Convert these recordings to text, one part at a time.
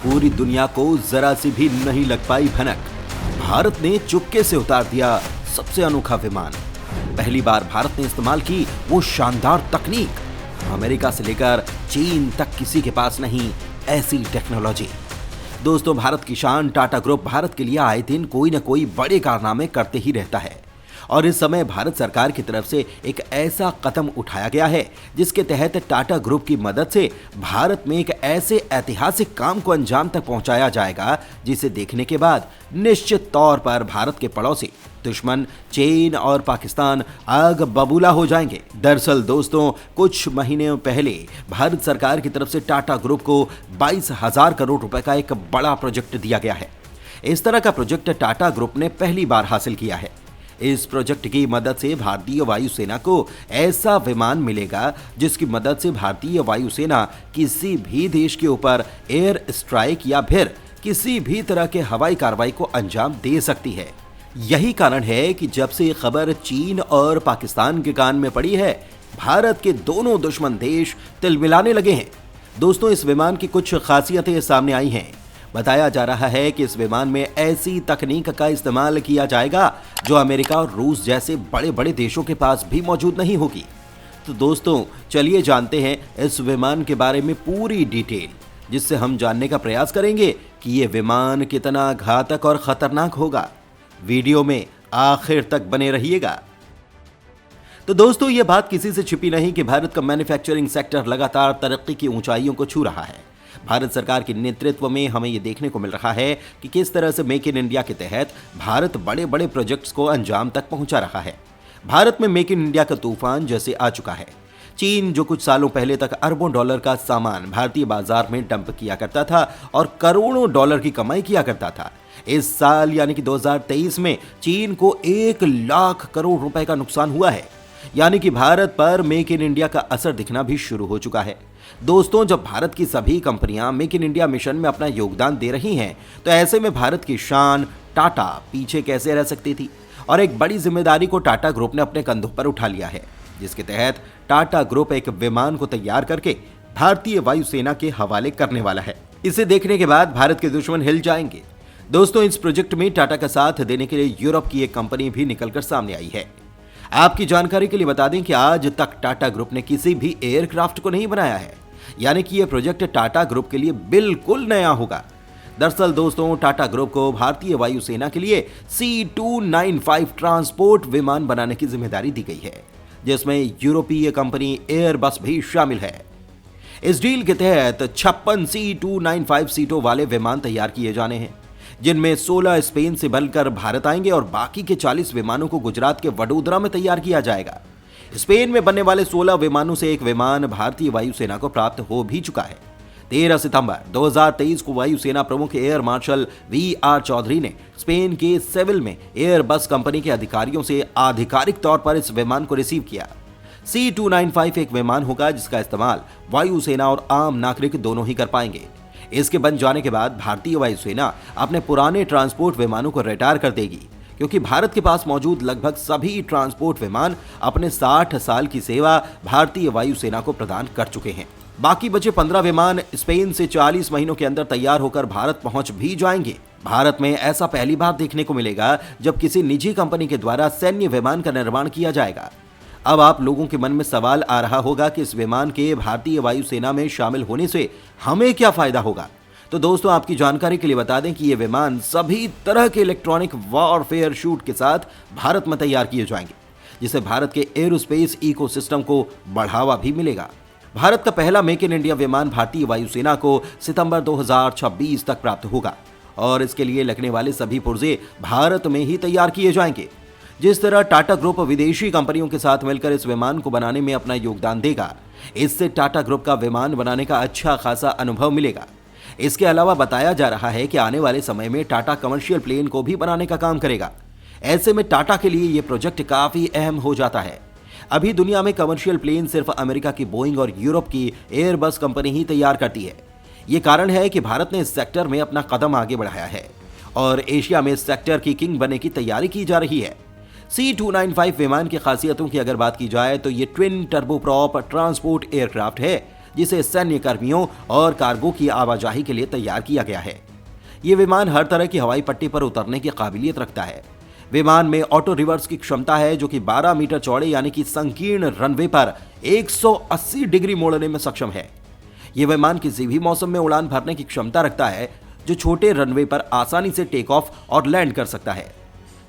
पूरी दुनिया को जरा सी भी नहीं लग पाई भनक। भारत ने चुपके से उतार दिया सबसे अनोखा विमान। पहली बार भारत ने इस्तेमाल की वो शानदार तकनीक। अमेरिका से लेकर चीन तक किसी के पास नहीं ऐसी टेक्नोलॉजी। दोस्तों, भारत की शान टाटा ग्रुप भारत के लिए आए दिन कोई न कोई बड़े कारनामे करते ही रहता है और इस समय भारत सरकार की तरफ से एक ऐसा कदम उठाया गया है जिसके तहत टाटा ग्रुप की मदद से भारत में एक ऐसे ऐतिहासिक काम को अंजाम तक पहुंचाया जाएगा जिसे देखने के बाद निश्चित तौर पर भारत के पड़ोसी दुश्मन चीन और पाकिस्तान आग बबूला हो जाएंगे। दरअसल दोस्तों, कुछ महीने पहले भारत सरकार की तरफ से टाटा ग्रुप को 22,000 करोड़ रुपए का एक बड़ा प्रोजेक्ट दिया गया है। इस तरह का प्रोजेक्ट टाटा ग्रुप ने पहली बार हासिल किया है। इस प्रोजेक्ट की मदद से भारतीय वायुसेना को ऐसा विमान मिलेगा जिसकी मदद से भारतीय वायुसेना किसी भी देश के ऊपर एयर स्ट्राइक या फिर किसी भी तरह के हवाई कार्रवाई को अंजाम दे सकती है। यही कारण है कि जब से खबर चीन और पाकिस्तान के कान में पड़ी है, भारत के दोनों दुश्मन देश तिलमिलाने लगे हैं। दोस्तों, इस विमान की कुछ खासियतें सामने आई हैं। बताया जा रहा है कि इस विमान में ऐसी तकनीक का इस्तेमाल किया जाएगा जो अमेरिका और रूस जैसे बड़े बड़े देशों के पास भी मौजूद नहीं होगी। तो दोस्तों, चलिए जानते हैं इस विमान के बारे में पूरी डिटेल, जिससे हम जानने का प्रयास करेंगे कि ये विमान कितना घातक और खतरनाक होगा। वीडियो में आखिर तक बने रहिएगा। तो दोस्तों, ये बात किसी से छिपी नहीं कि भारत का मैन्युफैक्चरिंग सेक्टर लगातार तरक्की की ऊंचाइयों को छू रहा है। भारत सरकार के नेतृत्व में हमें यह देखने को मिल रहा है कि किस तरह से मेक इन इंडिया के तहत भारत बड़े बड़े प्रोजेक्ट्स को अंजाम तक पहुंचा रहा है। भारत में मेक इन इंडिया का तूफान जैसे आ चुका है। चीन जो कुछ सालों पहले तक अरबों डॉलर का सामान भारतीय बाजार में डंप किया करता था और करोड़ों डॉलर की कमाई किया करता था, इस साल यानी कि 2023 में चीन को 1 लाख करोड़ रुपए का नुकसान हुआ है। यानी कि भारत पर मेक इन इंडिया का असर दिखना भी शुरू हो चुका है। दोस्तों, जब भारत की सभी कंपनियां मेक इन इंडिया मिशन में अपना योगदान दे रही हैं, तो ऐसे में भारत की शान टाटा पीछे कैसे रह सकती थी। और एक बड़ी जिम्मेदारी को टाटा ग्रुप ने अपने कंधों पर उठा लिया है, जिसके तहत टाटा ग्रुप एक विमान को तैयार करके भारतीय वायुसेना के हवाले करने वाला है। इसे देखने के बाद भारत के दुश्मन हिल जाएंगे। दोस्तों, इस प्रोजेक्ट में टाटा का साथ देने के लिए यूरोप की एक कंपनी भी निकलकर सामने आई है। आपकी जानकारी के लिए बता दें कि आज तक टाटा ग्रुप ने किसी भी एयरक्राफ्ट को नहीं बनाया है, यानी कि यह प्रोजेक्ट टाटा ग्रुप के लिए बिल्कुल नया होगा। दरअसल दोस्तों, टाटा ग्रुप को भारतीय वायुसेना के लिए C295 ट्रांसपोर्ट विमान बनाने की जिम्मेदारी दी गई है, जिसमें यूरोपीय कंपनी एयरबस भी शामिल है। इस डील के तहत 56 C295 सीटों वाले विमान तैयार किए जाने हैं, जिनमें 16 स्पेन से बनकर भारत आएंगे और बाकी के 40 विमानों को गुजरात के वडोदरा में तैयार किया जाएगा। स्पेन में बनने वाले 16 विमानों से एक विमान भारतीय वायुसेना को प्राप्त हो भी चुका है। 13 सितंबर 2023 को वायुसेना प्रमुख एयर मार्शल VR चौधरी ने स्पेन के सेविल में एयरबस कंपनी के अधिकारियों से आधिकारिक तौर पर इस विमान को रिसीव किया। C295 एक विमान होगा जिसका इस्तेमाल वायुसेना और आम नागरिक दोनों ही कर पाएंगे। इसके बन जाने के बाद भारतीय वायुसेना अपने पुराने ट्रांसपोर्ट विमानों को रिटायर कर देगी, क्योंकि भारत के पास मौजूद लगभग सभी ट्रांसपोर्ट विमान अपने 60 साल की सेवा भारतीय वायुसेना को प्रदान कर चुके हैं। बाकी बचे 15 विमान स्पेन से 40 महीनों के अंदर तैयार होकर भारत पहुंच भी जाएंगे। भारत में ऐसा पहली बार देखने को मिलेगा जब किसी निजी कंपनी के द्वारा सैन्य विमान का निर्माण किया जाएगा। अब आप लोगों के मन में सवाल आ रहा होगा कि इस विमान के भारतीय वायुसेना में शामिल होने से हमें क्या फायदा होगा। तो दोस्तों, आपकी जानकारी के लिए बता दें कि ये विमान सभी तरह के इलेक्ट्रॉनिक वॉरफेयर शूट के साथ भारत में तैयार किए जाएंगे, जिससे भारत के एरोस्पेस इकोसिस्टम को बढ़ावा भी मिलेगा। भारत का पहला मेक इन इंडिया विमान भारतीय वायुसेना को सितंबर 2026 तक प्राप्त होगा और इसके लिए लगने वाले सभी पुर्जे भारत में ही तैयार किए जाएंगे। जिस तरह टाटा ग्रुप विदेशी कंपनियों के साथ मिलकर इस विमान को बनाने में अपना योगदान देगा, इससे टाटा ग्रुप का विमान बनाने का अच्छा खासा अनुभव मिलेगा। इसके अलावा बताया जा रहा है कि आने वाले समय में टाटा कमर्शियल प्लेन को भी बनाने का काम करेगा। ऐसे में टाटा के लिए यह प्रोजेक्ट काफी अहम हो जाता है। अभी दुनिया में कमर्शियल प्लेन सिर्फ अमेरिका की बोइंग और यूरोप की एयरबस कंपनी ही तैयार करती है। ये कारण है कि भारत ने इस सेक्टर में अपना कदम आगे बढ़ाया है और एशिया में इस सेक्टर की किंग बनने की तैयारी की जा रही है। C295 विमान की खासियतों की अगर बात की जाए तो ये ट्विन टर्बोप्रॉप ट्रांसपोर्ट एयरक्राफ्ट है, जिसे सैन्य कर्मियों और कार्गो की आवाजाही के लिए तैयार किया गया है। ये विमान हर तरह की हवाई पट्टी पर उतरने की काबिलियत रखता है। विमान में ऑटो रिवर्स की क्षमता है, जो कि 12 मीटर चौड़े यानी कि संकीर्ण रनवे पर 180 डिग्री मोड़ने में सक्षम है। यह विमान किसी भी मौसम में उड़ान भरने की क्षमता रखता है, जो छोटे रनवे पर आसानी से टेक ऑफ और लैंड कर सकता है।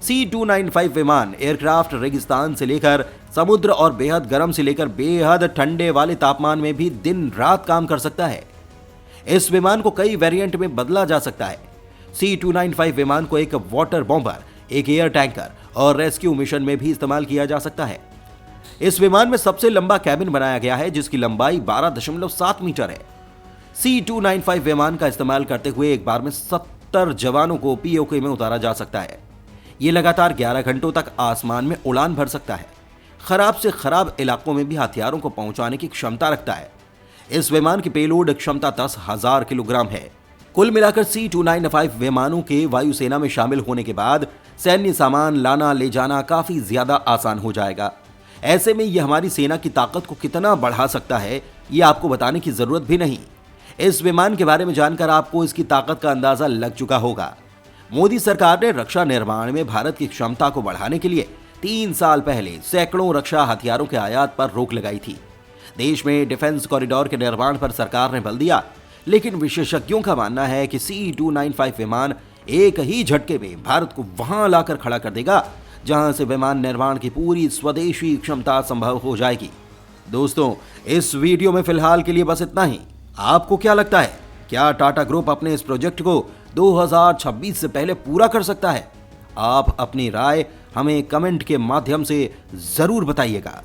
C-295 विमान एयरक्राफ्ट रेगिस्तान से लेकर समुद्र और बेहद गर्म से लेकर बेहद ठंडे वाले तापमान में भी दिन रात काम कर सकता है। इस विमान को कई वेरिएंट में बदला जा सकता है। C-295 विमान को एक वाटर बॉम्बर, एक एयर टैंकर और रेस्क्यू मिशन में भी इस्तेमाल किया जा सकता है। इस विमान में सबसे लंबा कैबिन बनाया गया है, जिसकी लंबाई 12.7 मीटर है। C-295 विमान का इस्तेमाल करते हुए एक बार में 70 जवानों को POK में उतारा जा सकता है। ये लगातार 11 घंटों तक आसमान में उड़ान भर सकता है। खराब से खराब इलाकों में भी हथियारों को पहुंचाने की क्षमता रखता है। इस विमान की पेलोड क्षमता 10,000 किलोग्राम है। कुल मिलाकर C-295 विमानों के वायुसेना में शामिल होने के बाद सैन्य सामान लाना ले जाना काफी ज्यादा आसान हो जाएगा। ऐसे में यह हमारी सेना की ताकत को कितना बढ़ा सकता है, यह आपको बताने की जरूरत भी नहीं। इस विमान के बारे में जानकर आपको इसकी ताकत का अंदाजा लग चुका होगा। मोदी सरकार ने रक्षा निर्माण में भारत की क्षमता को बढ़ाने के लिए 3 साल पहले सैकड़ों रक्षा हथियारों के आयात पर रोक लगाई थी। देश में डिफेंस कॉरिडोर के निर्माण पर सरकार ने बल दिया, लेकिन विशेषज्ञों का मानना है कि C-295 विमान एक ही झटके में भारत को वहां लाकर खड़ा कर देगा, जहां से विमान निर्माण की पूरी स्वदेशी क्षमता संभव हो जाएगी। दोस्तों, इस वीडियो में फिलहाल के लिए बस इतना ही। आपको क्या लगता है, क्या टाटा ग्रुप अपने इस प्रोजेक्ट को 2026 से पहले पूरा कर सकता है? आप अपनी राय हमें कमेंट के माध्यम से जरूर बताइएगा।